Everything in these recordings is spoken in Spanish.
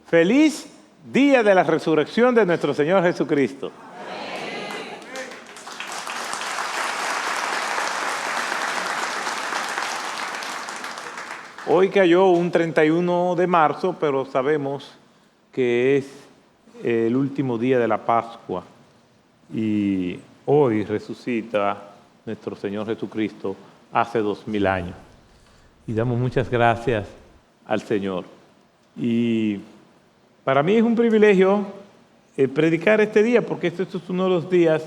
Feliz día de la resurrección de nuestro Señor Jesucristo. Hoy cayó un 31 de marzo, pero sabemos que es el último día de la Pascua y hoy resucita nuestro Señor Jesucristo hace 2000 años. Y damos muchas gracias al Señor. Y para mí es un privilegio predicar este día, porque este es uno de los días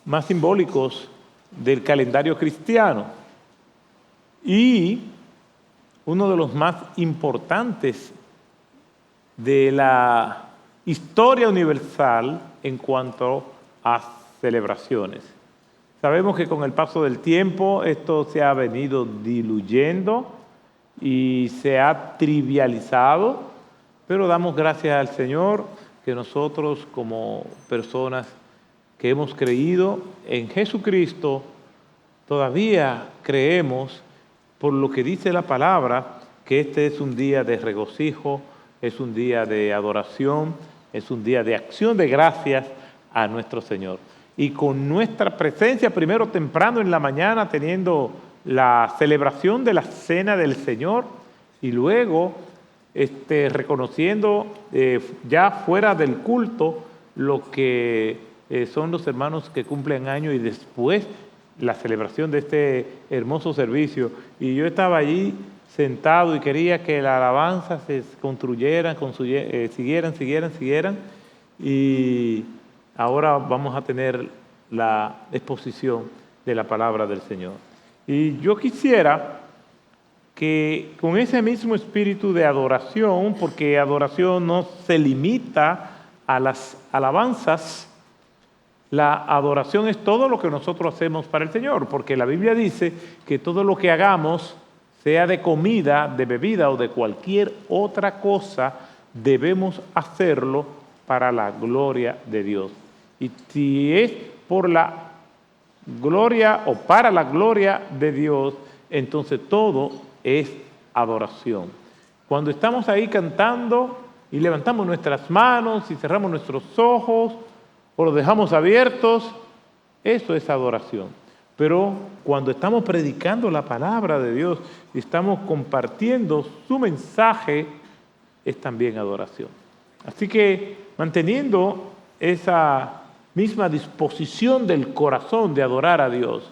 más simbólicos del calendario cristiano y uno de los más importantes de la historia universal en cuanto a celebraciones. Sabemos que con el paso del tiempo esto se ha venido diluyendo y se ha trivializado, pero damos gracias al Señor que nosotros como personas que hemos creído en Jesucristo todavía creemos, por lo que dice la palabra, que este es un día de regocijo, es un día de adoración, es un día de acción de gracias a nuestro Señor. Y con nuestra presencia primero temprano en la mañana teniendo la celebración de la Cena del Señor y luego reconociendo ya fuera del culto lo que son los hermanos que cumplen años y después la celebración de este hermoso servicio. Y yo estaba allí sentado y quería que la alabanza se construyeran, siguieran. Y ahora vamos a tener la exposición de la palabra del Señor. Y yo quisiera que con ese mismo espíritu de adoración, porque adoración no se limita a las alabanzas, la adoración es todo lo que nosotros hacemos para el Señor, porque la Biblia dice que todo lo que hagamos, sea de comida, de bebida o de cualquier otra cosa, debemos hacerlo para la gloria de Dios. Y si es por la gloria o para la gloria de Dios, entonces todo es adoración. Cuando estamos ahí cantando y levantamos nuestras manos y cerramos nuestros ojos, o los dejamos abiertos, eso es adoración. Pero cuando estamos predicando la palabra de Dios y estamos compartiendo su mensaje, es también adoración. Así que manteniendo esa misma disposición del corazón de adorar a Dios,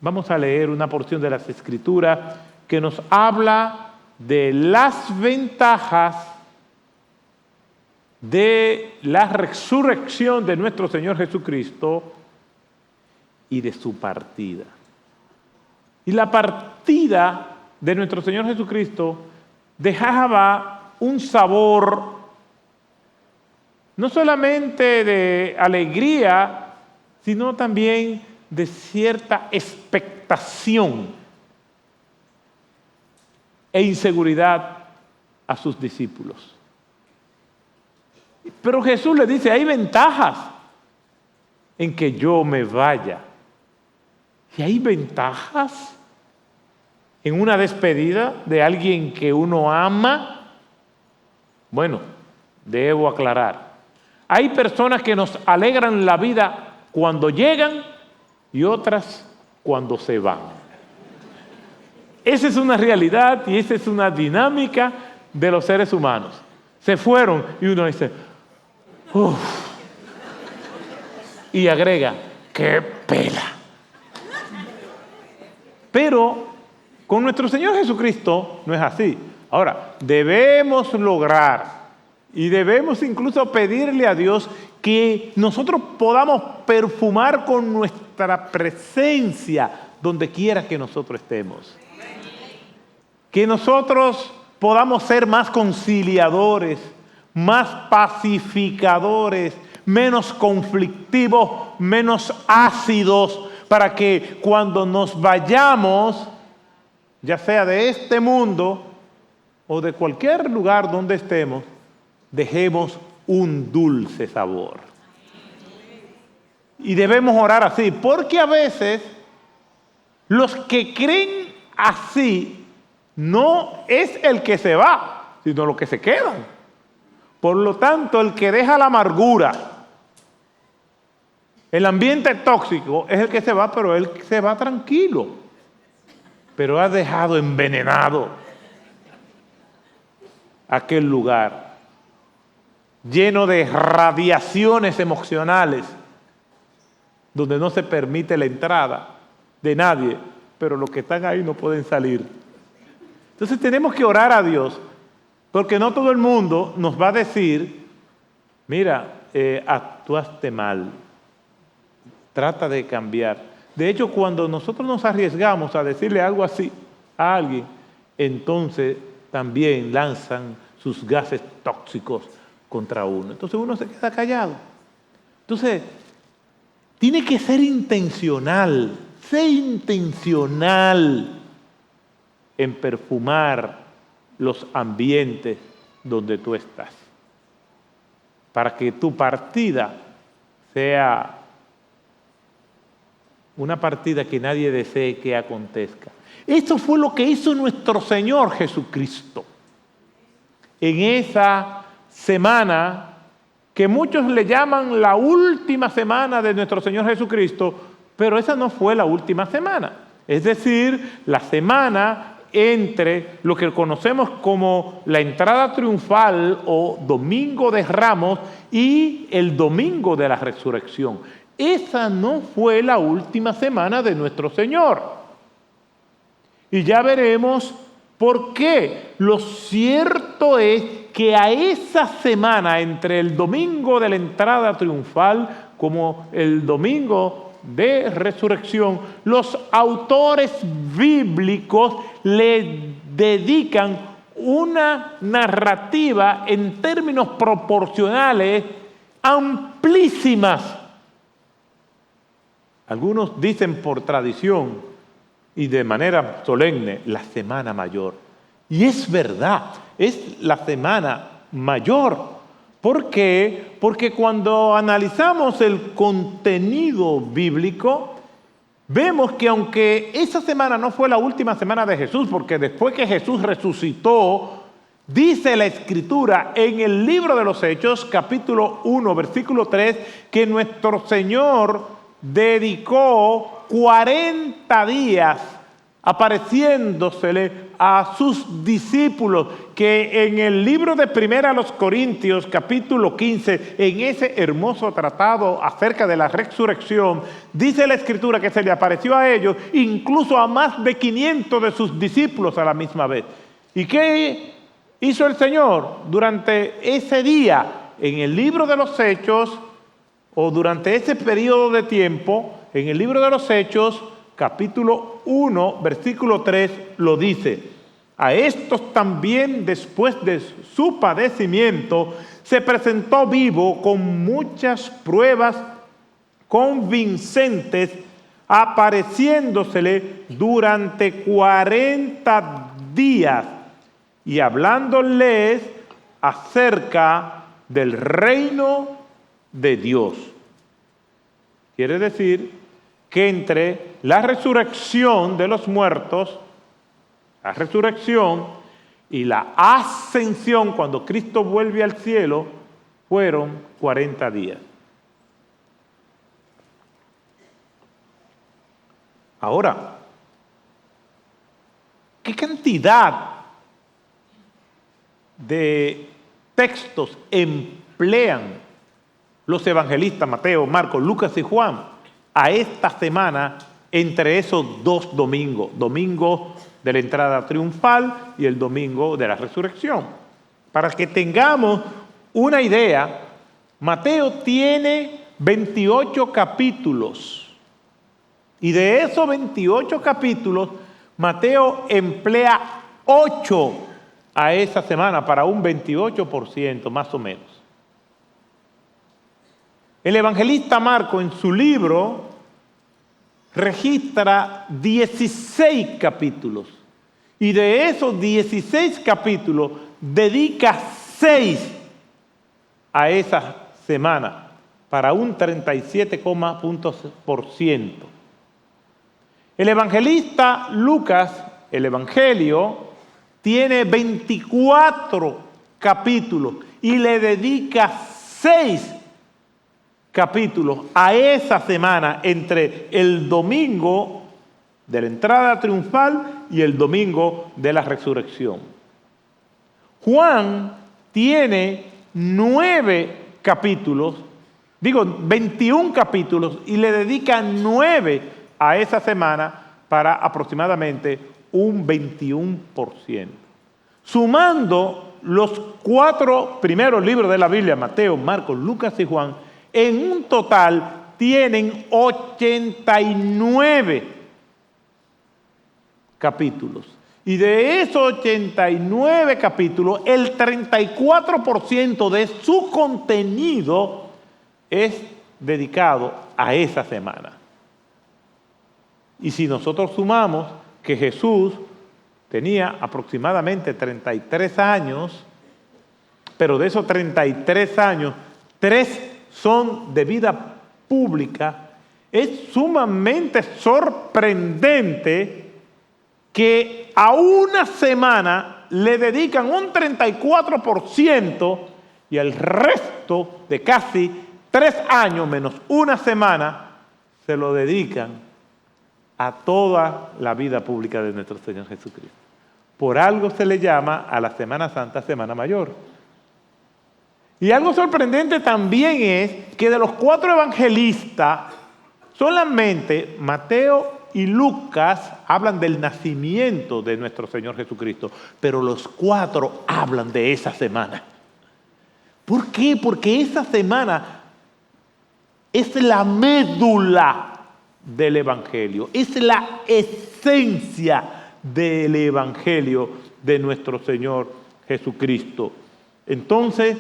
vamos a leer una porción de las Escrituras que nos habla de las ventajas de la resurrección de nuestro Señor Jesucristo y de su partida. Y la partida de nuestro Señor Jesucristo dejaba un sabor no solamente de alegría, sino también de cierta expectación e inseguridad a sus discípulos. Pero Jesús le dice, hay ventajas en que yo me vaya. Y hay ventajas en una despedida de alguien que uno ama. Bueno, debo aclarar. Hay personas que nos alegran la vida cuando llegan y otras cuando se van. Esa es una realidad y esa es una dinámica de los seres humanos. Se fueron y uno dice, uff, y agrega, ¡qué pela! Pero con nuestro Señor Jesucristo no es así. Ahora, debemos lograr y debemos incluso pedirle a Dios que nosotros podamos perfumar con nuestra presencia donde quiera que nosotros estemos. Que nosotros podamos ser más conciliadores, más pacificadores, menos conflictivos, menos ácidos, para que cuando nos vayamos, ya sea de este mundo o de cualquier lugar donde estemos, dejemos un dulce sabor. Y debemos orar así, porque a veces los que creen así no es el que se va, sino los que se quedan. Por lo tanto, el que deja la amargura, el ambiente tóxico, es el que se va, pero él se va tranquilo. Pero ha dejado envenenado aquel lugar, lleno de radiaciones emocionales, donde no se permite la entrada de nadie, pero los que están ahí no pueden salir. Entonces tenemos que orar a Dios, porque no todo el mundo nos va a decir, mira, actuaste mal, trata de cambiar. De hecho, cuando nosotros nos arriesgamos a decirle algo así a alguien, entonces también lanzan sus gases tóxicos contra uno. Entonces uno se queda callado. Entonces, tiene que ser intencional. Sé intencional en perfumar los ambientes donde tú estás, para que tu partida sea una partida que nadie desee que acontezca. Esto fue lo que hizo nuestro Señor Jesucristo en esa semana que muchos le llaman la última semana de nuestro Señor Jesucristo, pero esa no fue la última semana. Es decir, la semana entre lo que conocemos como la entrada triunfal o Domingo de Ramos y el Domingo de la Resurrección. Esa no fue la última semana de nuestro Señor. Y ya veremos por qué. Lo cierto es que a esa semana, entre el domingo de la entrada triunfal como el domingo de resurrección, los autores bíblicos le dedican una narrativa en términos proporcionales amplísimas. Algunos dicen por tradición y de manera solemne, la Semana Mayor. Y es verdad, es la Semana Mayor. ¿Por qué? Porque cuando analizamos el contenido bíblico, vemos que aunque esa semana no fue la última semana de Jesús, porque después que Jesús resucitó, dice la Escritura en el libro de los Hechos, capítulo 1, versículo 3, que nuestro Señor dedicó 40 días apareciéndosele a sus discípulos, que en el libro de Primera a los Corintios, capítulo 15, en ese hermoso tratado acerca de la resurrección, dice la Escritura que se le apareció a ellos, incluso a más de 500 de sus discípulos a la misma vez. ¿Y qué hizo el Señor durante ese día? En el libro de los Hechos, o durante ese periodo de tiempo, en el libro de los Hechos, capítulo 1, versículo 3, lo dice: a estos también, después de su padecimiento, se presentó vivo con muchas pruebas convincentes, apareciéndosele durante 40 días y hablándoles acerca del reino de Dios. Quiere decir que entre la resurrección de los muertos, la resurrección y la ascensión, cuando Cristo vuelve al cielo, fueron 40 días. Ahora, ¿qué cantidad de textos emplean los evangelistas Mateo, Marcos, Lucas y Juan a esta semana entre esos dos domingos? Domingo de la entrada triunfal y el domingo de la resurrección. Para que tengamos una idea, Mateo tiene 28 capítulos. Y de esos 28 capítulos, Mateo emplea 8 a esa semana, para un 28% más o menos. El evangelista Marcos en su libro registra 16 capítulos y de esos 16 capítulos dedica 6 a esa semana para un 37%. El evangelista Lucas, el evangelio, tiene 24 capítulos y le dedica 6 capítulos a esa semana entre el domingo de la entrada triunfal y el domingo de la resurrección. Juan tiene 21 capítulos y le dedica 9 a esa semana para aproximadamente un 21%. Sumando los 4 primeros libros de la Biblia, Mateo, Marcos, Lucas y Juan, en un total tienen 89 capítulos. Y de esos 89 capítulos, el 34% de su contenido es dedicado a esa semana. Y si nosotros sumamos que Jesús tenía aproximadamente 33 años, pero de esos 33 años, 3 son de vida pública, es sumamente sorprendente que a una semana le dedican un 34% y el resto de casi 3 años menos una semana se lo dedican a toda la vida pública de nuestro Señor Jesucristo. Por algo se le llama a la Semana Santa Semana Mayor. Y algo sorprendente también es que de los 4 evangelistas, solamente Mateo y Lucas hablan del nacimiento de nuestro Señor Jesucristo, pero los 4 hablan de esa semana. ¿Por qué? Porque esa semana es la médula del Evangelio, es la esencia del Evangelio de nuestro Señor Jesucristo. Entonces,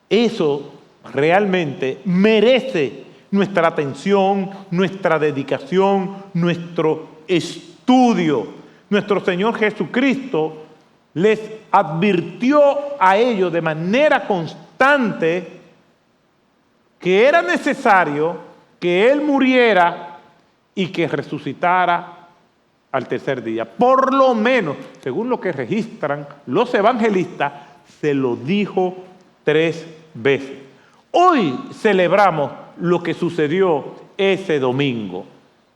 eso realmente merece nuestra atención, nuestra dedicación, nuestro estudio. Nuestro Señor Jesucristo les advirtió a ellos de manera constante que era necesario que Él muriera y que resucitara al tercer día. Por lo menos, según lo que registran los evangelistas, se lo dijo 3 veces. Hoy celebramos lo que sucedió ese domingo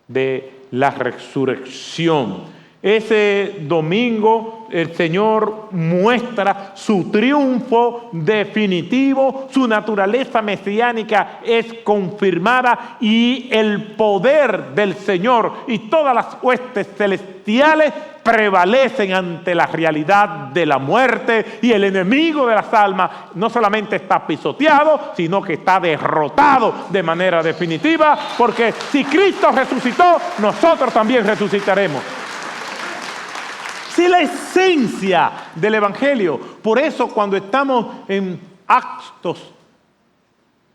de la resurrección. Ese domingo el Señor muestra su triunfo definitivo, su naturaleza mesiánica es confirmada y el poder del Señor y todas las huestes celestiales prevalecen ante la realidad de la muerte, y el enemigo de las almas no solamente está pisoteado, sino que está derrotado de manera definitiva, porque si Cristo resucitó, nosotros también resucitaremos. Sí, la esencia del Evangelio. Por eso cuando estamos en actos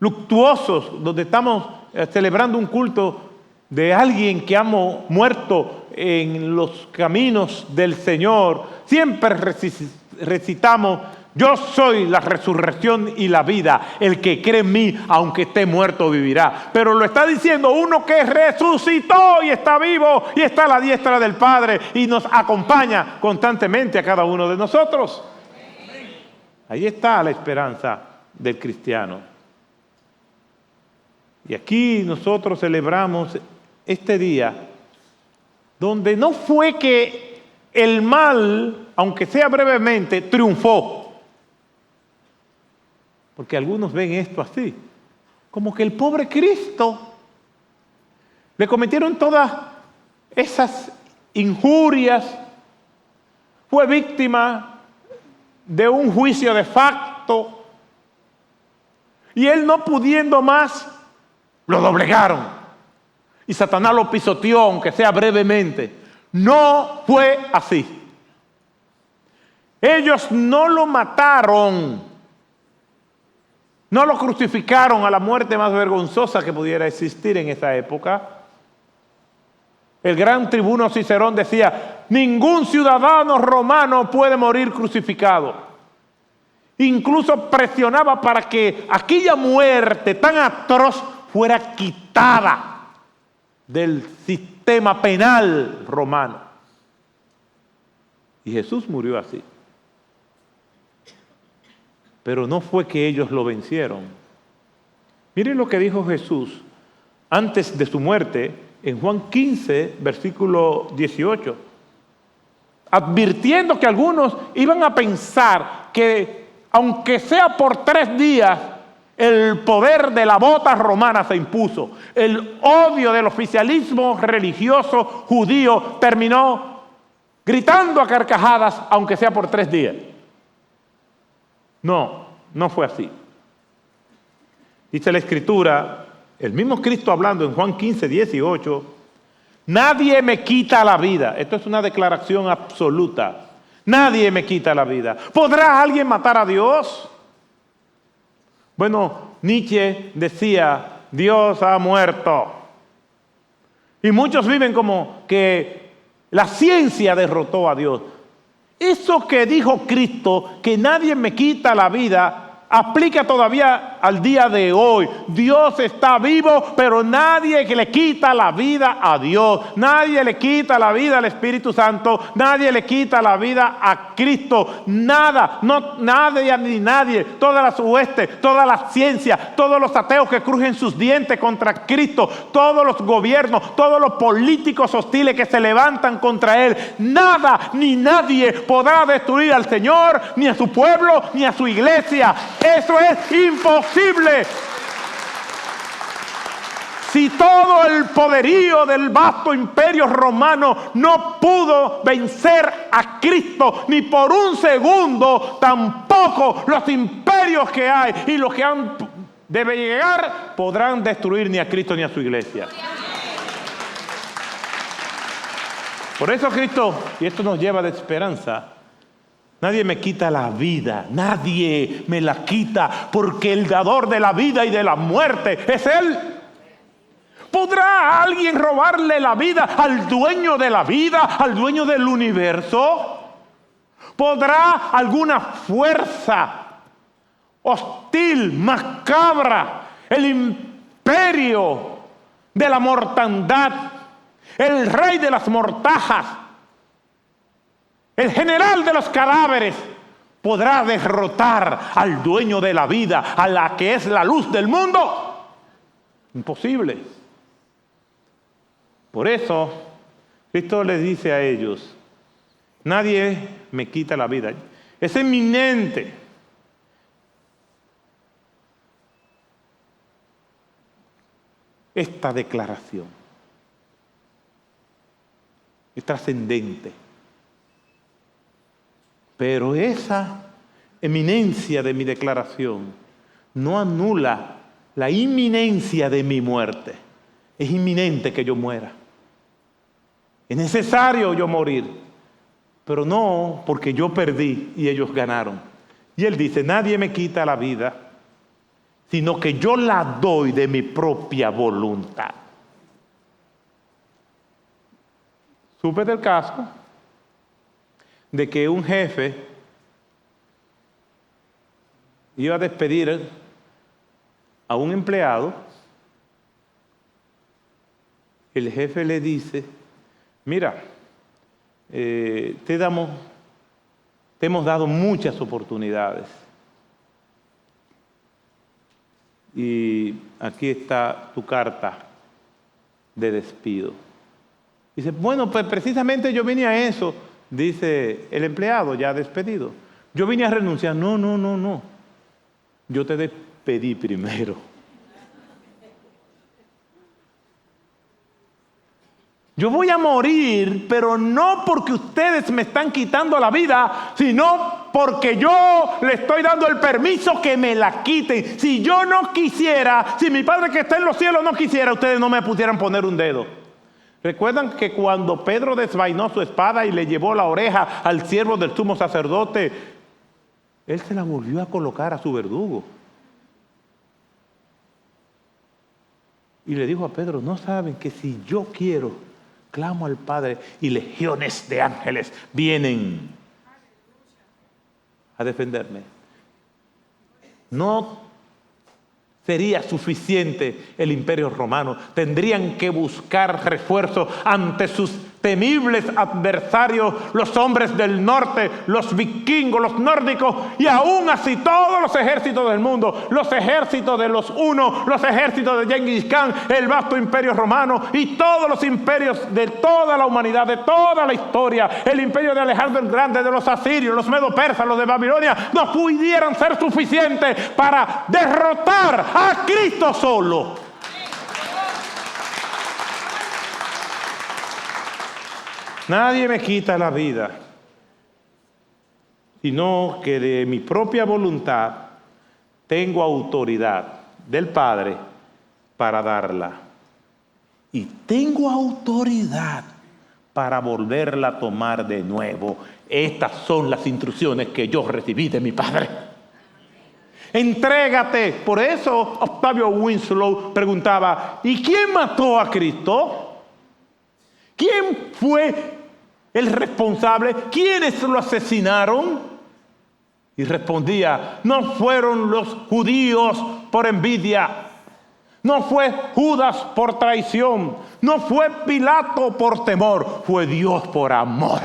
luctuosos, donde estamos celebrando un culto de alguien que ha muerto en los caminos del Señor, siempre recitamos: yo soy la resurrección y la vida, el que cree en mí, aunque esté muerto, vivirá. Pero lo está diciendo uno que resucitó y está vivo y está a la diestra del Padre y nos acompaña constantemente a cada uno de nosotros. Ahí está la esperanza del cristiano. Y aquí nosotros celebramos este día donde no fue que el mal, aunque sea brevemente, triunfó. Porque algunos ven esto así, como que el pobre Cristo le cometieron todas esas injurias, fue víctima de un juicio de facto, y él no pudiendo más, lo doblegaron. Y Satanás lo pisoteó, aunque sea brevemente. No fue así. Ellos no lo mataron. No lo crucificaron a la muerte más vergonzosa que pudiera existir en esa época. El gran tribuno Cicerón decía: ningún ciudadano romano puede morir crucificado. Incluso presionaba para que aquella muerte tan atroz fuera quitada del sistema penal romano. Y Jesús murió así. pero no fue que ellos lo vencieron. Miren lo que dijo Jesús antes de su muerte en Juan 15, versículo 18, advirtiendo que algunos iban a pensar que aunque sea por 3 días, el poder de la bota romana se impuso. El odio del oficialismo religioso judío terminó gritando a carcajadas, aunque sea por 3 días. No, no fue así. Dice la Escritura, el mismo Cristo hablando en Juan 15, 18, nadie me quita la vida. Esto es una declaración absoluta. Nadie me quita la vida. ¿Podrá alguien matar a Dios? Bueno, Nietzsche decía, Dios ha muerto. Y muchos viven como que la ciencia derrotó a Dios. Eso que dijo Cristo, que nadie me quita la vida, aplica todavía al día de hoy. Dios está vivo, pero nadie que le quita la vida a Dios. Nadie le quita la vida al Espíritu Santo. Nadie le quita la vida a Cristo. Nada, no, nadie ni nadie. Todas las huestes, toda la ciencia, todos los ateos que crujen sus dientes contra Cristo, todos los gobiernos, todos los políticos hostiles que se levantan contra Él. Nada ni nadie podrá destruir al Señor, ni a su pueblo, ni a su iglesia. Eso es imposible. Si todo el poderío del vasto imperio romano no pudo vencer a Cristo ni por un segundo, tampoco los imperios que hay y los que han de llegar podrán destruir ni a Cristo ni a su iglesia. Por eso Cristo, y esto nos lleva de esperanza, nadie me quita la vida, nadie me la quita, porque el dador de la vida y de la muerte es Él. ¿Podrá alguien robarle la vida al dueño de la vida, al dueño del universo? ¿Podrá alguna fuerza hostil, macabra, el imperio de la mortandad, el rey de las mortajas, el general de los cadáveres, podrá derrotar al dueño de la vida, a la que es la luz del mundo? Imposible. Por eso, Cristo les dice a ellos, nadie me quita la vida. Es eminente. Esta declaración es trascendente. Pero esa eminencia de mi declaración no anula la inminencia de mi muerte. Es inminente que yo muera. Es necesario yo morir. Pero no porque yo perdí y ellos ganaron. Y Él dice, nadie me quita la vida, sino que yo la doy de mi propia voluntad. Supe del caso de que un jefe iba a despedir a un empleado. El jefe le dice, mira, te hemos dado muchas oportunidades y aquí está tu carta de despido. Dice, bueno, pues precisamente yo vine a eso. Dice el empleado ya despedido, yo vine a renunciar. No, yo te despedí primero. Yo voy a morir, pero no porque ustedes me están quitando la vida, sino porque yo le estoy dando el permiso que me la quiten. Si yo no quisiera, si mi Padre que está en los cielos no quisiera, ustedes no me pudieran poner un dedo. ¿Recuerdan que cuando Pedro desvainó su espada y le llevó la oreja al siervo del sumo sacerdote, él se la volvió a colocar a su verdugo? Y le dijo a Pedro, ¿no saben que si yo quiero, clamo al Padre y legiones de ángeles vienen a defenderme? No sería suficiente el imperio romano. Tendrían que buscar refuerzo ante sus temibles adversarios, los hombres del norte, los vikingos, los nórdicos, y aún así todos los ejércitos del mundo, los ejércitos de los hunos, los ejércitos de Gengis Khan, el vasto imperio romano y todos los imperios de toda la humanidad, de toda la historia, el imperio de Alejandro el Grande, de los asirios, los medo-persas, los de Babilonia, no pudieran ser suficientes para derrotar a Cristo solo. Nadie me quita la vida, sino que de mi propia voluntad tengo autoridad del Padre para darla. Y tengo autoridad para volverla a tomar de nuevo. Estas son las instrucciones que yo recibí de mi Padre. Entrégate. Por eso Octavio Winslow preguntaba, ¿y quién mató a Cristo? ¿Quién fue el responsable? ¿Quiénes lo asesinaron? Y respondía, no fueron los judíos por envidia, no fue Judas por traición, no fue Pilato por temor, fue Dios por amor.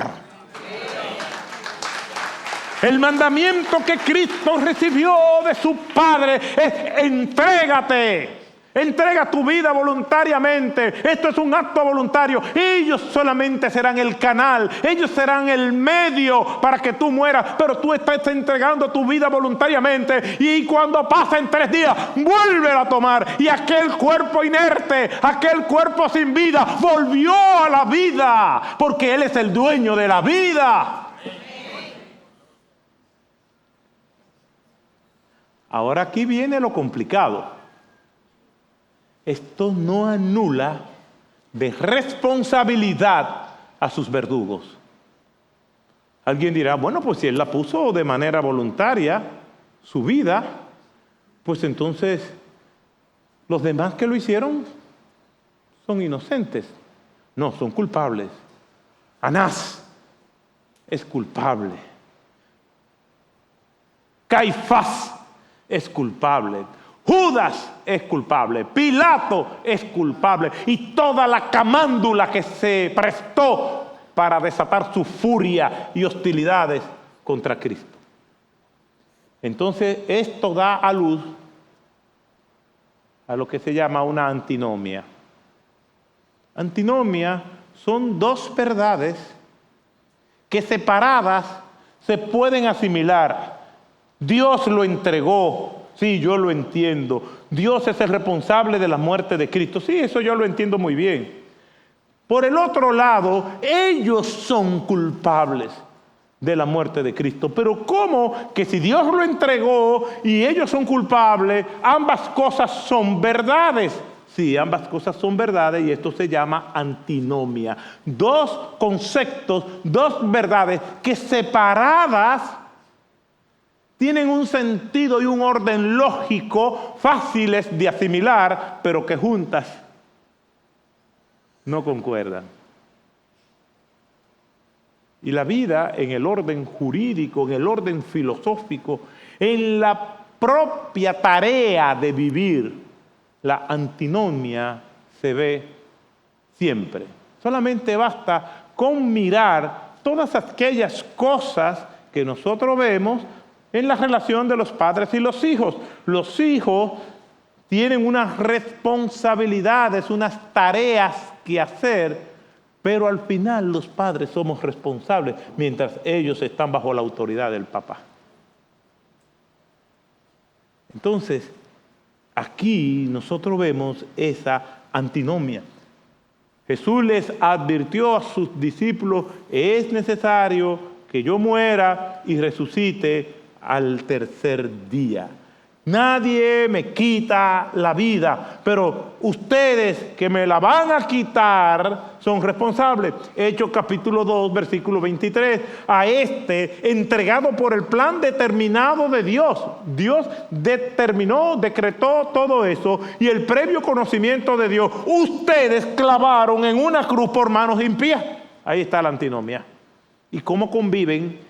El mandamiento que Cristo recibió de su Padre es entrégate. Entrega tu vida voluntariamente. Esto es un acto voluntario. Ellos solamente serán el canal. Ellos serán el medio para que tú mueras. Pero tú estás entregando tu vida voluntariamente. Y cuando pasen 3 días, vuélvela a tomar. Y aquel cuerpo inerte, aquel cuerpo sin vida, volvió a la vida. Porque Él es el dueño de la vida. Ahora aquí viene lo complicado. Esto no anula de responsabilidad a sus verdugos. Alguien dirá, bueno, pues si Él la puso de manera voluntaria, su vida, pues entonces los demás que lo hicieron son inocentes. No, son culpables. Anás es culpable. Caifás es culpable. Judas es culpable, Pilato es culpable y toda la camándula que se prestó para desatar su furia y hostilidades contra Cristo. Entonces esto da a luz a lo que se llama una antinomia. Antinomia son 2 verdades que separadas se pueden asimilar. Dios lo entregó. Sí, yo lo entiendo. Dios es el responsable de la muerte de Cristo. Sí, eso yo lo entiendo muy bien. Por el otro lado, ellos son culpables de la muerte de Cristo. Pero ¿cómo que si Dios lo entregó y ellos son culpables, ambas cosas son verdades? Sí, ambas cosas son verdades y esto se llama antinomia. 2 conceptos, 2 verdades que separadas tienen un sentido y un orden lógico fáciles de asimilar, pero que juntas no concuerdan. Y la vida en el orden jurídico, en el orden filosófico, en la propia tarea de vivir, la antinomia se ve siempre. Solamente basta con mirar todas aquellas cosas que nosotros vemos en la relación de los padres y los hijos. Los hijos tienen unas responsabilidades, unas tareas que hacer, pero al final los padres somos responsables mientras ellos están bajo la autoridad del papá. Entonces, aquí nosotros vemos esa antinomia. Jesús les advirtió a sus discípulos, es necesario que yo muera y resucite al tercer día. Nadie me quita la vida, pero ustedes que me la van a quitar son responsables. Hechos capítulo 2, versículo 23. A este, entregado por el plan determinado de Dios. Dios determinó, decretó todo eso y el previo conocimiento de Dios, ustedes clavaron en una cruz por manos impías. Ahí está la antinomia. ¿Y cómo conviven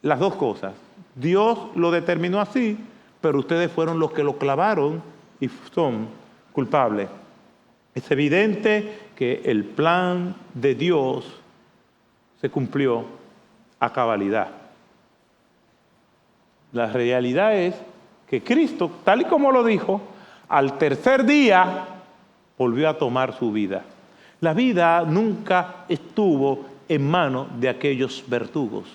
las 2 cosas? Dios lo determinó así, pero ustedes fueron los que lo clavaron y son culpables Es evidente que el plan de Dios se cumplió a cabalidad. La realidad es que Cristo, tal y como lo dijo, al tercer día volvió a tomar su vida. La vida nunca estuvo en manos de aquellos verdugos.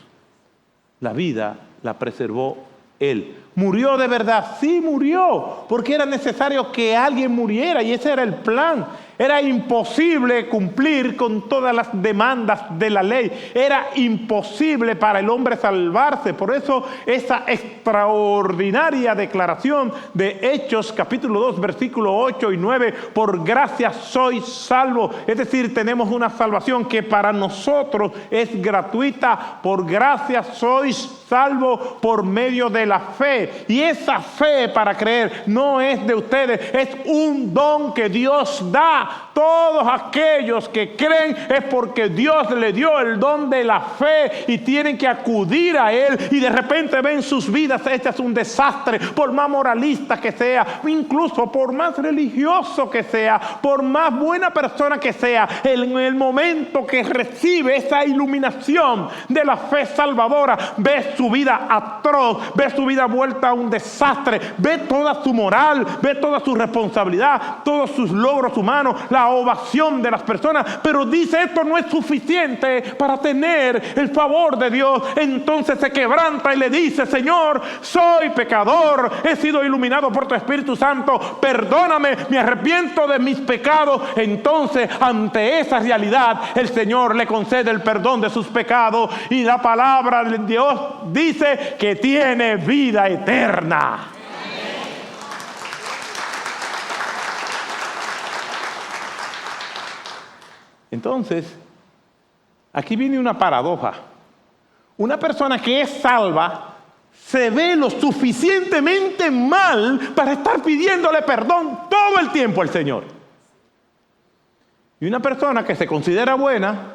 La vida la preservó Él. ¿Murió de verdad? Sí, murió, porque era necesario que alguien muriera y ese era el plan. Era imposible cumplir con todas las demandas de la ley. Era imposible para el hombre salvarse. Por eso esa extraordinaria declaración de Hechos capítulo 2, versículos 8 y 9, por gracia sois salvos. Es decir, tenemos una salvación que para nosotros es gratuita. Por gracia sois salvos por medio de la fe. Y esa fe para creer no es de ustedes, es un don que Dios da. Todos aquellos que creen es porque Dios le dio el don de la fe y tienen que acudir a Él, y de repente ven sus vidas hechas un desastre, por más moralista que sea, incluso por más religioso que sea, por más buena persona que sea. En el momento que recibe esa iluminación de la fe salvadora, ve su vida atroz, ve su vida vuelta a un desastre, ve toda su moral, ve toda su responsabilidad, todos sus logros humanos, la ovación de las personas, pero dice: esto no es suficiente para tener el favor de Dios. Entonces se quebranta y le dice: Señor, soy pecador, he sido iluminado por tu Espíritu Santo, perdóname, me arrepiento de mis pecados. Entonces, ante esa realidad, el Señor le concede el perdón de sus pecados, y la palabra de Dios dice que tiene vida eterna. Entonces, aquí viene una paradoja. Una persona que es salva se ve lo suficientemente mal para estar pidiéndole perdón todo el tiempo al Señor. Y una persona que se considera buena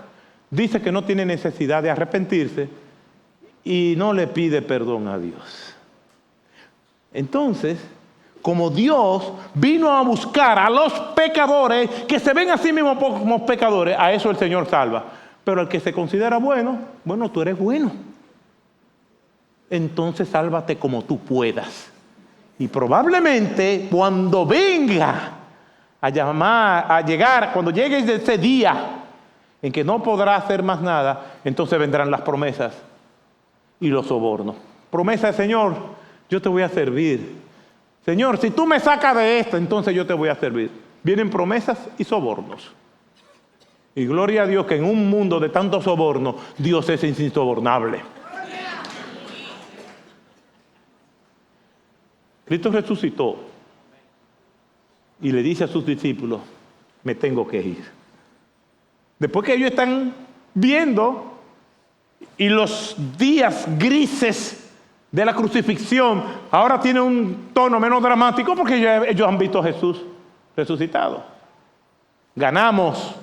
dice que no tiene necesidad de arrepentirse y no le pide perdón a Dios. Entonces, como Dios vino a buscar a los pecadores que se ven a sí mismos como pecadores, a eso el Señor salva. Pero el que se considera bueno, bueno, tú eres bueno, entonces sálvate como tú puedas. Y probablemente cuando venga cuando llegue ese día en que no podrá hacer más nada, entonces vendrán las promesas y los sobornos. Promesa del Señor: yo te voy a servir. Señor, si tú me sacas de esto, entonces yo te voy a servir. Vienen promesas y sobornos. Y gloria a Dios que en un mundo de tantos sobornos, Dios es insobornable. Cristo resucitó y le dice a sus discípulos: me tengo que ir. Después que ellos están viendo y los días grises de la crucifixión ahora tiene un tono menos dramático, porque ellos han visto a Jesús resucitado. Ganamos,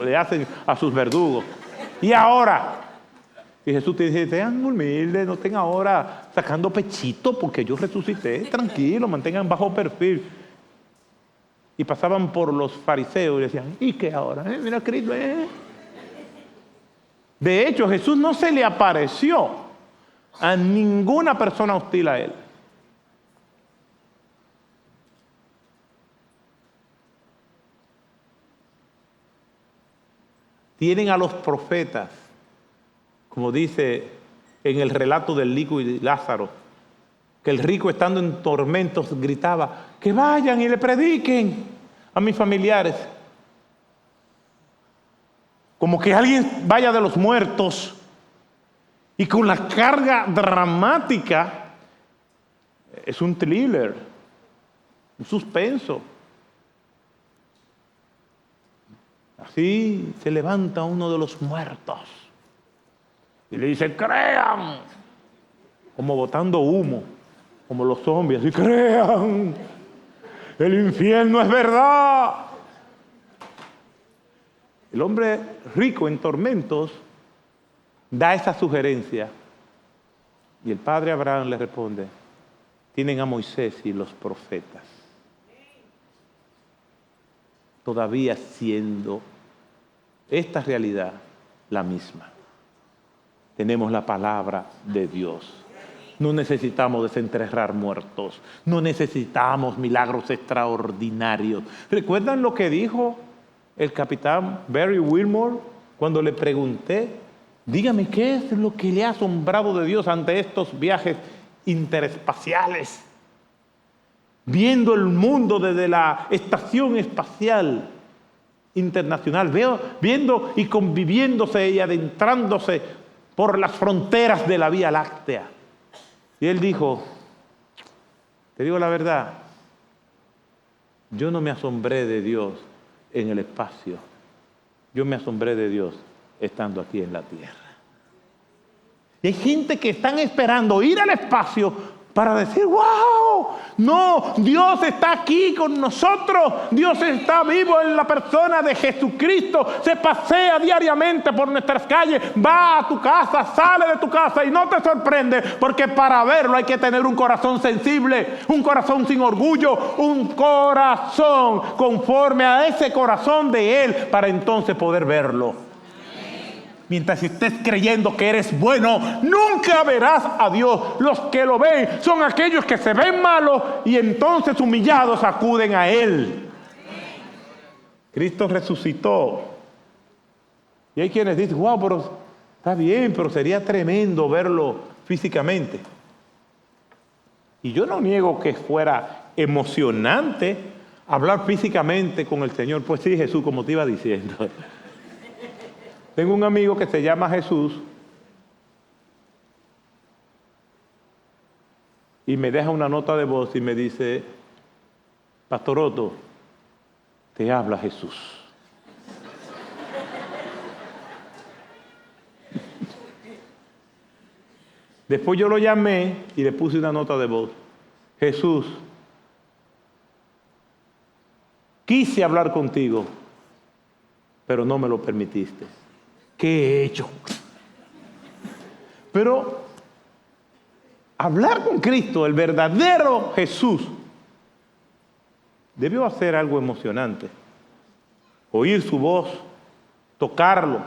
le hacen a sus verdugos. Y ahora, y Jesús te dice: sean humildes, no estén ahora sacando pechito porque yo resucité, tranquilo, mantengan bajo perfil. Y pasaban por los fariseos y decían: ¿y qué ahora? Mira Cristo, De hecho, Jesús no se le apareció a ninguna persona hostil a Él. Tienen a los profetas, como dice en el relato del rico y Lázaro, que el rico, estando en tormentos, gritaba: que vayan y le prediquen a mis familiares. Como que alguien vaya de los muertos y con la carga dramática. Es un thriller, un suspenso. Así se levanta uno de los muertos y le dice: crean, como botando humo, como los zombies, y crean, el infierno es verdad. El hombre rico en tormentos da esa sugerencia y el padre Abraham le responde: tienen a Moisés y los profetas. todavía siendo esta realidad la misma. Tenemos la palabra de Dios. No necesitamos desenterrar muertos. No necesitamos milagros extraordinarios. ¿Recuerdan lo que dijo el capitán Barry Wilmore cuando le pregunté, dígame, ¿qué es lo que le ha asombrado de Dios ante estos viajes interespaciales? Viendo el mundo desde la estación espacial internacional, viendo y conviviéndose y adentrándose por las fronteras de la Vía Láctea. Y él dijo, te digo la verdad, yo no me asombré de Dios en el espacio, yo me asombré de Dios estando aquí en la tierra. Y hay gente que están esperando ir al espacio para decir, wow, no, Dios está aquí con nosotros, Dios está vivo en la persona de Jesucristo, se pasea diariamente por nuestras calles, va a tu casa, sale de tu casa y no te sorprende, porque para verlo hay que tener un corazón sensible, un corazón sin orgullo, un corazón conforme a ese corazón de Él, para entonces poder verlo. Mientras estés creyendo que eres bueno, nunca verás a Dios. Los que lo ven son aquellos que se ven malos y entonces humillados acuden a Él. Cristo resucitó. Y hay quienes dicen, wow, pero está bien, pero sería tremendo verlo físicamente. Y yo no niego que fuera emocionante hablar físicamente con el Señor. Pues sí, Jesús, como te iba diciendo. Tengo un amigo que se llama Jesús y me deja una nota de voz y me dice, Pastor Otto, te habla Jesús. Después yo lo llamé y le puse una nota de voz. Jesús, quise hablar contigo, pero no me lo permitiste. ¿Qué he hecho? Pero hablar con Cristo, el verdadero Jesús, debió hacer algo emocionante. Oír su voz, tocarlo,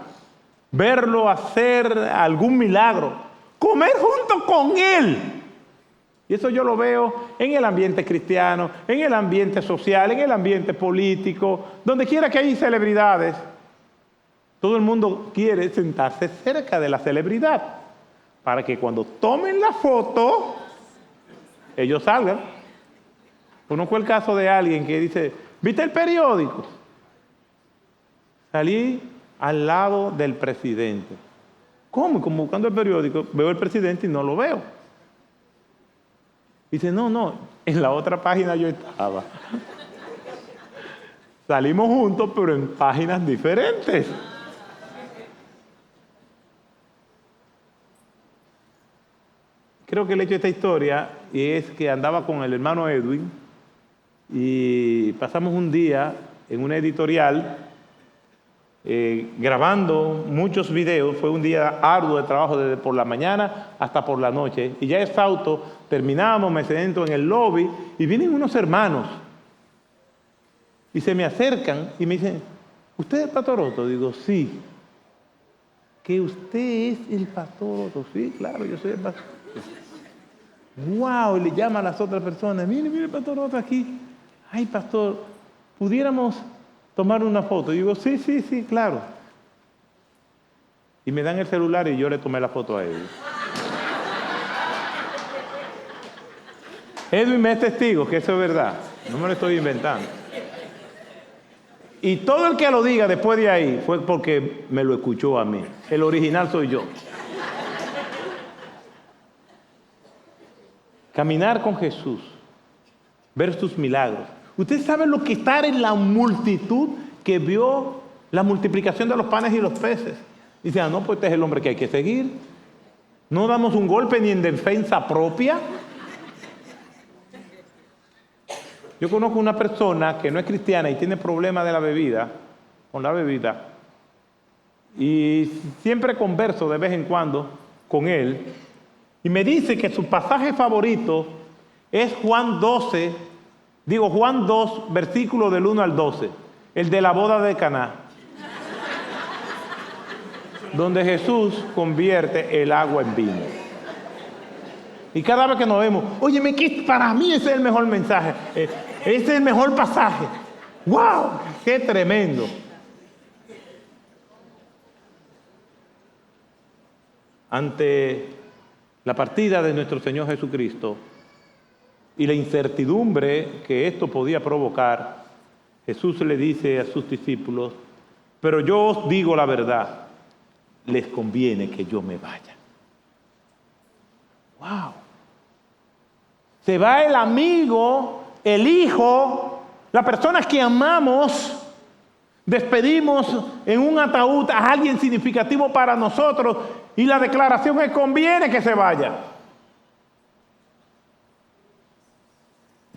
verlo hacer algún milagro, comer junto con Él. Y eso yo lo veo en el ambiente cristiano, en el ambiente social, en el ambiente político, donde quiera que hay celebridades. Todo el mundo quiere sentarse cerca de la celebridad para que cuando tomen la foto, ellos salgan. Conozco el caso de alguien que dice, ¿viste el periódico? Salí al lado del presidente. ¿Cómo? Como buscando el periódico, veo el presidente y no lo veo. Dice, no, en la otra página yo estaba. Salimos juntos, pero en páginas diferentes. Creo que le he hecho esta historia y es que andaba con el hermano Edwin y pasamos un día en una editorial grabando muchos videos. Fue un día arduo de trabajo desde por la mañana hasta por la noche y ya exhausto, terminamos, me siento en el lobby y vienen unos hermanos y se me acercan y me dicen, ¿usted es el Pastor Otto? Digo, sí. ¿Que usted es el Pastor Otto? Sí, claro, yo soy el pastor. ¡Wow! Y le llama a las otras personas. Mire el Pastor Otto aquí. Ay, pastor, ¿pudiéramos tomar una foto? Y digo, sí, claro. Y me dan el celular y yo le tomé la foto a Edwin. Edwin me es testigo que eso es verdad. No me lo estoy inventando. Y todo el que lo diga después de ahí fue porque me lo escuchó a mí. El original soy yo. Caminar con Jesús, ver sus milagros. ¿Usted sabe lo que estar en la multitud que vio la multiplicación de los panes y los peces? Dice, no, pues este es el hombre que hay que seguir. No damos un golpe ni en defensa propia. Yo conozco una persona que no es cristiana y tiene problemas de la bebida, con la bebida, y siempre converso de vez en cuando con él, y me dice que su pasaje favorito es Juan 2, versículo del 1 al 12. el de la boda de Caná, donde Jesús convierte el agua en vino. Y cada vez que nos vemos, óyeme, que para mí ese es el mejor mensaje, ese es el mejor pasaje. ¡Wow! ¡Qué tremendo! Ante la partida de nuestro Señor Jesucristo y la incertidumbre que esto podía provocar, Jesús le dice a sus discípulos: pero yo os digo la verdad, les conviene que yo me vaya. ¡Wow! Se va el amigo, el hijo, la persona que amamos. Despedimos en un ataúd a alguien significativo para nosotros y la declaración es: conviene que se vaya.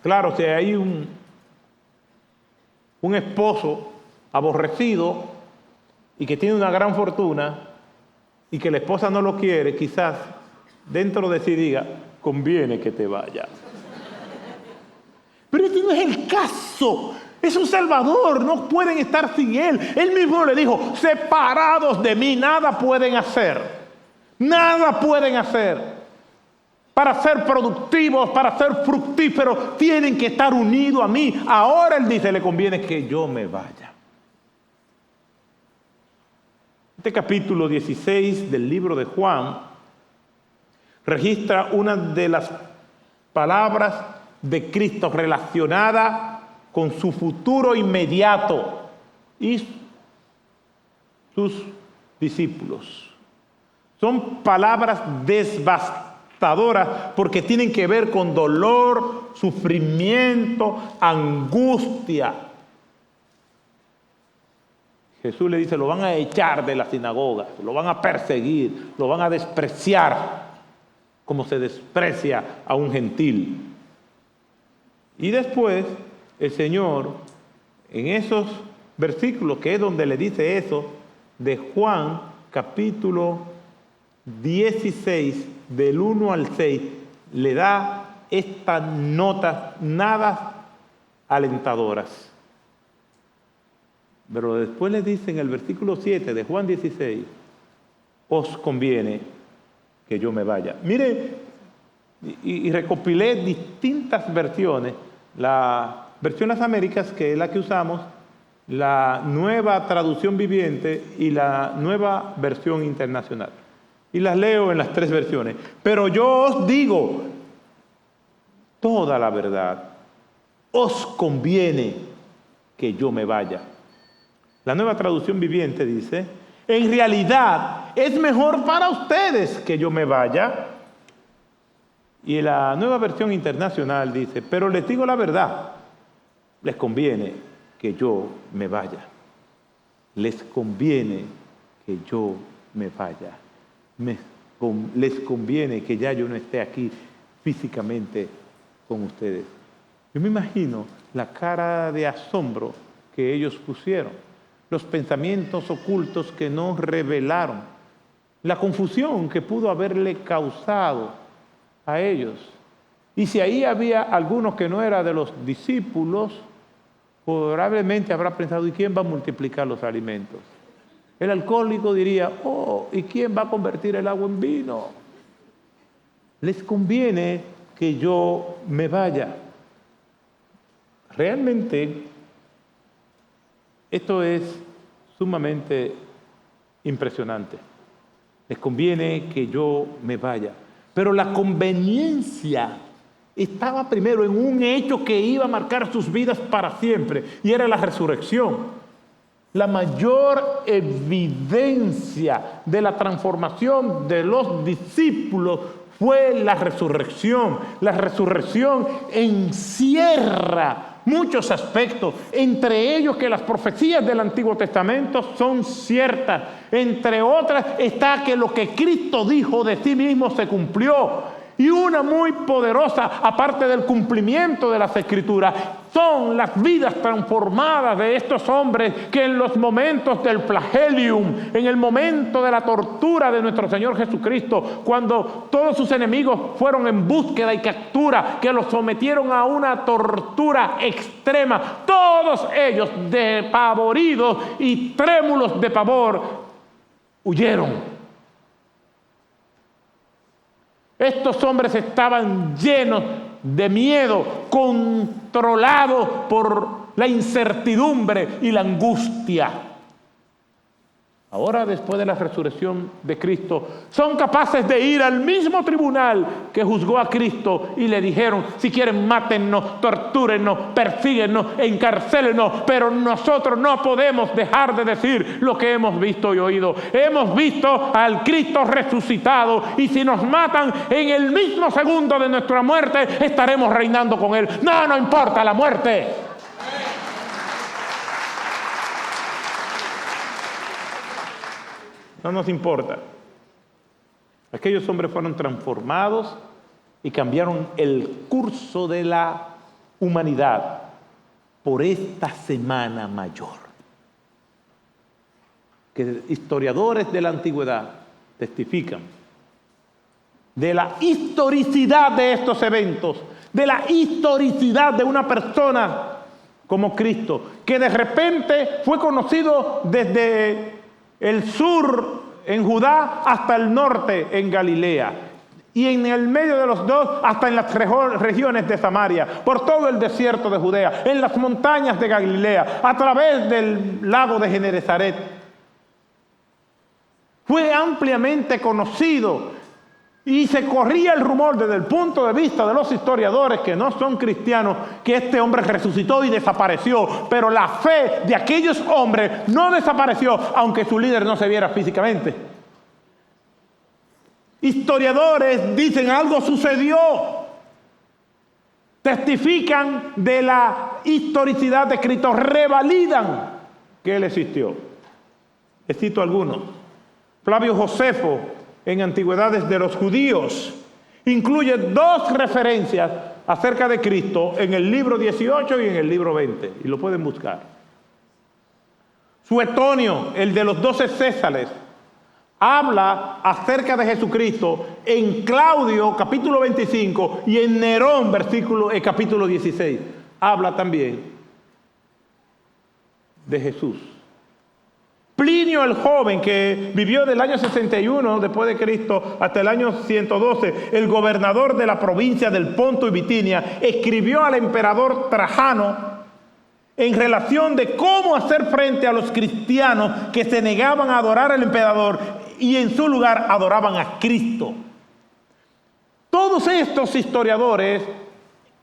Claro, si hay un esposo aborrecido y que tiene una gran fortuna y que la esposa no lo quiere, quizás dentro de sí diga: conviene que te vaya. Pero este no es el caso. Es un Salvador, no pueden estar sin Él. Él mismo le dijo: separados de mí, nada pueden hacer. Nada pueden hacer. Para ser productivos, para ser fructíferos, tienen que estar unidos a mí. Ahora Él dice: le conviene que yo me vaya. Este capítulo 16 del libro de Juan registra una de las palabras de Cristo relacionada con su futuro inmediato y sus discípulos. Son palabras devastadoras porque tienen que ver con dolor, sufrimiento, angustia. Jesús le dice: lo van a echar de la sinagoga, lo van a perseguir, lo van a despreciar, como se desprecia a un gentil. Y después el Señor, en esos versículos, que es donde le dice eso, de Juan capítulo 16, del 1 al 6, le da estas notas nada alentadoras. Pero después le dice en el versículo 7 de Juan 16: os conviene que yo me vaya. Mire, y recopilé distintas versiones. La versión Las Américas, que es la que usamos, la Nueva Traducción Viviente y la Nueva Versión Internacional. Y las leo en las tres versiones. Pero yo os digo toda la verdad. Os conviene que yo me vaya. La Nueva Traducción Viviente dice: en realidad es mejor para ustedes que yo me vaya. Y la Nueva Versión Internacional dice: pero les digo la verdad, les conviene que yo me vaya. Les conviene que yo me vaya. Les conviene que ya yo no esté aquí físicamente con ustedes. Yo me imagino la cara de asombro que ellos pusieron, los pensamientos ocultos que no revelaron, la confusión que pudo haberle causado a ellos. Y si ahí había algunos que no eran de los discípulos, probablemente habrá pensado: ¿y quién va a multiplicar los alimentos? El alcohólico diría: oh, ¿y quién va a convertir el agua en vino? Les conviene que yo me vaya. Realmente, esto es sumamente impresionante. Les conviene que yo me vaya. Pero la conveniencia estaba primero en un hecho que iba a marcar sus vidas para siempre, y era la resurrección. La mayor evidencia de la transformación de los discípulos fue la resurrección. La resurrección encierra muchos aspectos, entre ellos que las profecías del Antiguo Testamento son ciertas. Entre otras está que lo que Cristo dijo de sí mismo se cumplió. Y una muy poderosa, aparte del cumplimiento de las Escrituras, son las vidas transformadas de estos hombres que en los momentos del flagelium, en el momento de la tortura de nuestro Señor Jesucristo, cuando todos sus enemigos fueron en búsqueda y captura, que los sometieron a una tortura extrema, todos ellos despavoridos y trémulos de pavor, huyeron. Estos hombres estaban llenos de miedo, controlados por la incertidumbre y la angustia. Ahora, después de la resurrección de Cristo, son capaces de ir al mismo tribunal que juzgó a Cristo y le dijeron: si quieren, mátennos, tortúrennos, persíguennos, encarcélennos, pero nosotros no podemos dejar de decir lo que hemos visto y oído. Hemos visto al Cristo resucitado, y si nos matan en el mismo segundo de nuestra muerte, estaremos reinando con Él. No importa la muerte. No nos importa. Aquellos hombres fueron transformados y cambiaron el curso de la humanidad por esta semana mayor, que historiadores de la antigüedad testifican de la historicidad de estos eventos, de la historicidad de una persona como Cristo, que de repente fue conocido desde el sur en Judá hasta el norte en Galilea, y en el medio de los dos hasta en las regiones de Samaria, por todo el desierto de Judea, en las montañas de Galilea, a través del lago de Genesaret. Fue ampliamente conocido, y se corría el rumor desde el punto de vista de los historiadores que no son cristianos, que este hombre resucitó y desapareció. Pero la fe de aquellos hombres no desapareció, aunque su líder no se viera físicamente. Historiadores dicen: algo sucedió. Testifican de la historicidad de Cristo, revalidan que Él existió. Les cito algunos. Flavio Josefo, en Antigüedades de los Judíos, incluye 2 referencias acerca de Cristo en el libro 18 y en el libro 20, y lo pueden buscar. Suetonio, el de los 12 Césares, habla acerca de Jesucristo en Claudio capítulo 25 y en Nerón capítulo 16. Habla también de Jesús. Plinio el joven, que vivió del año 61 después de Cristo hasta el año 112, el gobernador de la provincia del Ponto y Bitinia, escribió al emperador Trajano en relación de cómo hacer frente a los cristianos que se negaban a adorar al emperador y en su lugar adoraban a Cristo. Todos estos historiadores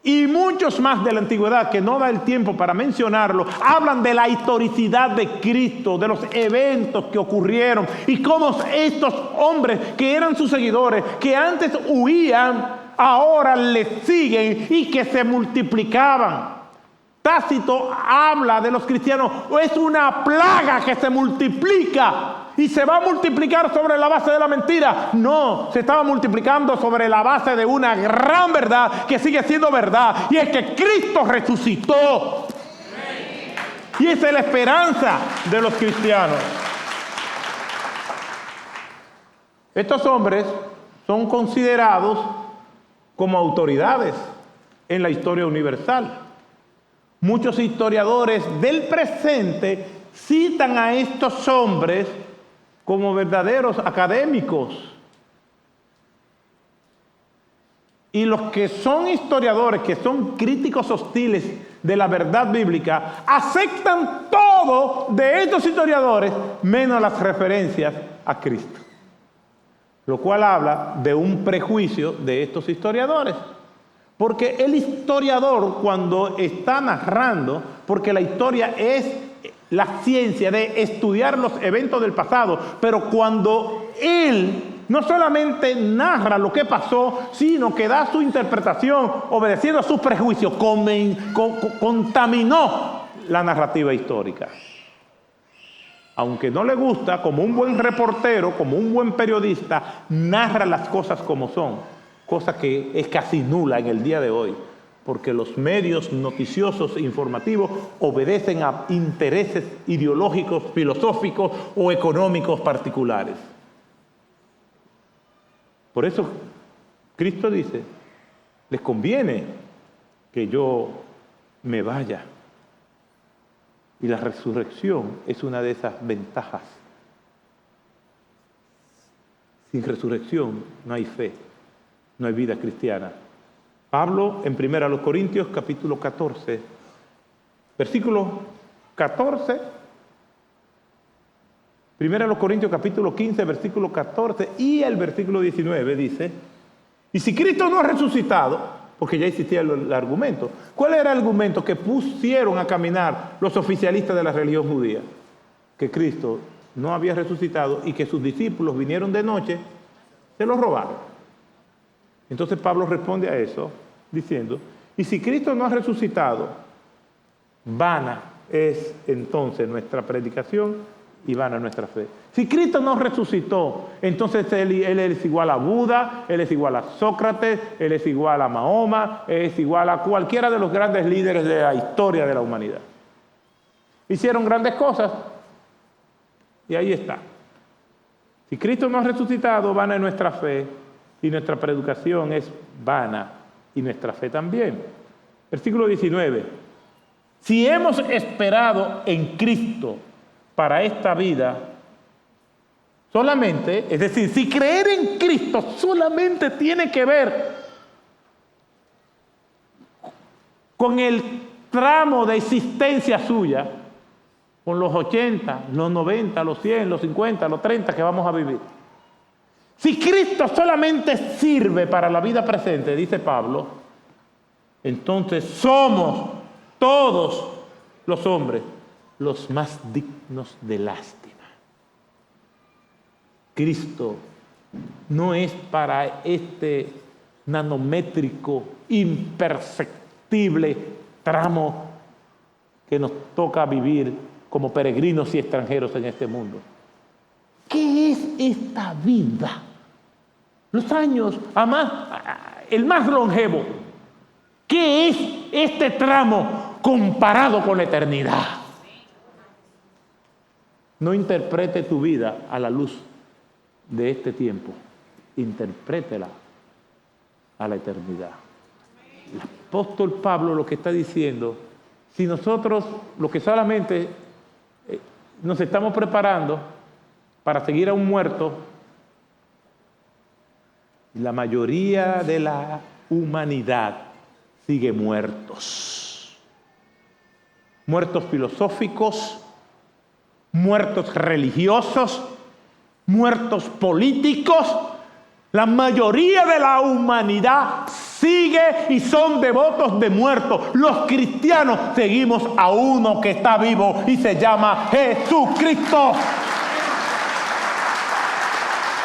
y muchos más de la antigüedad, que no da el tiempo para mencionarlo, hablan de la historicidad de Cristo, de los eventos que ocurrieron y cómo estos hombres que eran sus seguidores, que antes huían, ahora le siguen y que se multiplicaban. Tácito habla de los cristianos: es una plaga que se multiplica. ¿Y se va a multiplicar sobre la base de la mentira? No, se estaba multiplicando sobre la base de una gran verdad que sigue siendo verdad, y es que Cristo resucitó. Y esa es la esperanza de los cristianos. Estos hombres son considerados como autoridades en la historia universal. Muchos historiadores del presente citan a estos hombres como verdaderos académicos. Y los que son historiadores, que son críticos hostiles de la verdad bíblica, aceptan todo de estos historiadores menos las referencias a Cristo. Lo cual habla de un prejuicio de estos historiadores. Porque el historiador, cuando está narrando, porque la historia es la ciencia de estudiar los eventos del pasado, pero cuando él no solamente narra lo que pasó, sino que da su interpretación obedeciendo a sus prejuicios, contaminó la narrativa histórica. Aunque no le gusta, como un buen reportero, como un buen periodista, narra las cosas como son, cosa que es casi nula en el día de hoy, porque los medios noticiosos e informativos obedecen a intereses ideológicos, filosóficos o económicos particulares. Por eso Cristo dice, les conviene que yo me vaya. Y la resurrección es una de esas ventajas. Sin resurrección no hay fe, no hay vida cristiana. Pablo en 1 Corintios capítulo 14, versículo 14, 1 Corintios capítulo 15, versículo 14 y el versículo 19 dice, y si Cristo no ha resucitado, porque ya existía el argumento. ¿Cuál era el argumento que pusieron a caminar los oficialistas de la religión judía? Que Cristo no había resucitado y que sus discípulos vinieron de noche, se los robaron. Entonces Pablo responde a eso diciendo, y si Cristo no ha resucitado, vana es entonces nuestra predicación y vana nuestra fe. Si Cristo no resucitó, entonces él es igual a Buda, él es igual a Sócrates, él es igual a Mahoma, es igual a cualquiera de los grandes líderes de la historia de la humanidad. Hicieron grandes cosas y ahí está. Si Cristo no ha resucitado, vana es nuestra fe y nuestra predicación es vana y nuestra fe también. Versículo 19. Si hemos esperado en Cristo para esta vida, solamente, es decir, si creer en Cristo solamente tiene que ver con el tramo de existencia suya, con los 80, los 90, los 100, los 50, los 30 que vamos a vivir. Si Cristo solamente sirve para la vida presente, dice Pablo, entonces somos todos los hombres los más dignos de lástima. Cristo no es para este nanométrico, imperceptible tramo que nos toca vivir como peregrinos y extranjeros en este mundo. ¿Qué es esta vida? Los años, el más longevo. ¿Qué es este tramo comparado con la eternidad? No interprete tu vida a la luz de este tiempo. Interprétela a la eternidad. El apóstol Pablo lo que está diciendo, si nosotros lo que solamente nos estamos preparando para seguir a un muerto, la mayoría de la humanidad sigue muertos. Muertos filosóficos, muertos religiosos, muertos políticos. La mayoría de la humanidad sigue y son devotos de muertos. Los cristianos seguimos a uno que está vivo y se llama Jesucristo.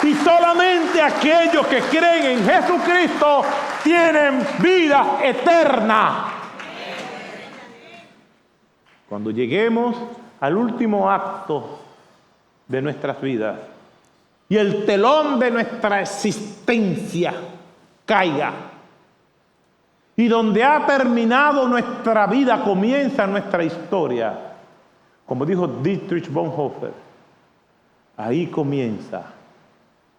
Y solamente aquellos que creen en Jesucristo tienen vida eterna. Cuando lleguemos al último acto de nuestras vidas y el telón de nuestra existencia caiga, y donde ha terminado nuestra vida comienza nuestra historia, como dijo Dietrich Bonhoeffer, ahí comienza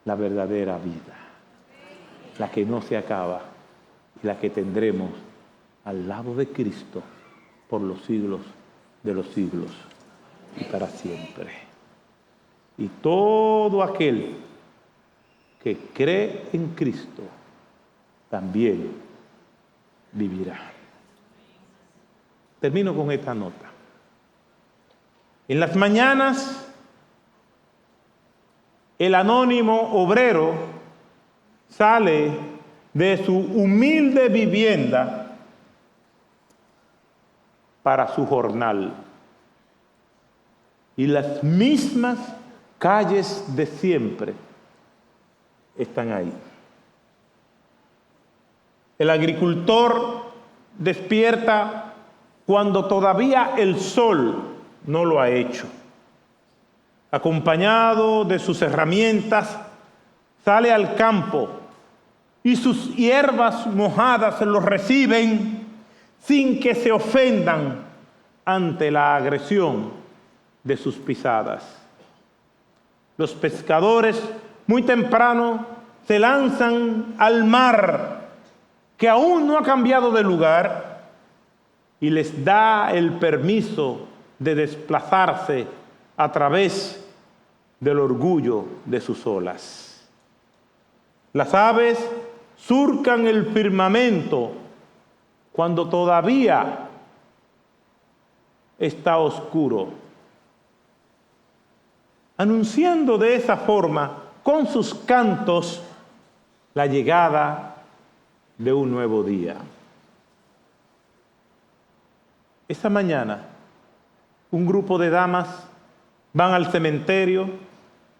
la verdadera vida, la que no se acaba y la que tendremos al lado de Cristo por los siglos de los siglos y para siempre. Y todo aquel que cree en Cristo también vivirá. Termino con esta nota. En las mañanas, el anónimo obrero sale de su humilde vivienda para su jornal. Y las mismas calles de siempre están ahí. El agricultor despierta cuando todavía el sol no lo ha hecho. Acompañado de sus herramientas, sale al campo y sus hierbas mojadas los reciben sin que se ofendan ante la agresión de sus pisadas. Los pescadores muy temprano se lanzan al mar, que aún no ha cambiado de lugar, y les da el permiso de desplazarse a través del orgullo de sus olas. Las aves surcan el firmamento cuando todavía está oscuro, anunciando de esa forma, con sus cantos, la llegada de un nuevo día. Esta mañana, un grupo de damas van al cementerio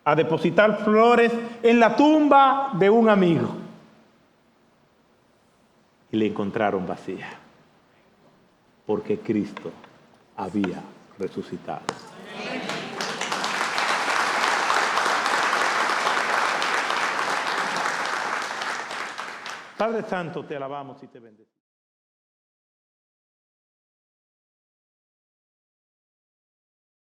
a depositar flores en la tumba de un amigo. Y la encontraron vacía, porque Cristo había resucitado. Padre Santo, te alabamos y te bendecimos.